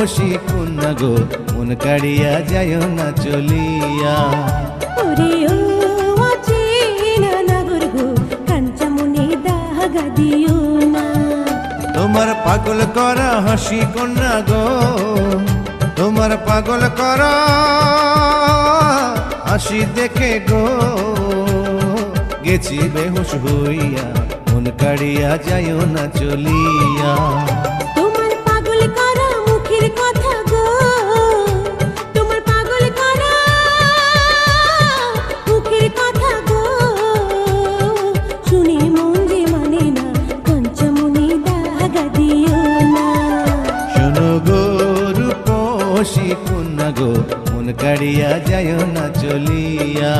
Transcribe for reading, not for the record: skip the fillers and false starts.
রূপসী কন্যা গো মন কাড়িয়া যায় না চলিয়া। ওরে ও অচেনা নাগর গো কাঞ্চামণি দাগা দিও না। তোমার পাগল করা হাসি কন্যা গো, তোমার পাগল করা হাসি দেখে গো গেছি বেহুশ হইয়া মন কাড়িয়া যায় না চলিয়া। তোমার পাগল করা মুখের কথা গো, তোমার পাগল করা মুখের কথা গো শুনে মন যে মানে না কাঞ্চামণি দাগা দিও না। শোনো গো রূপসী কন্যা গো মন কাড়িয়া যায় না চলিয়া।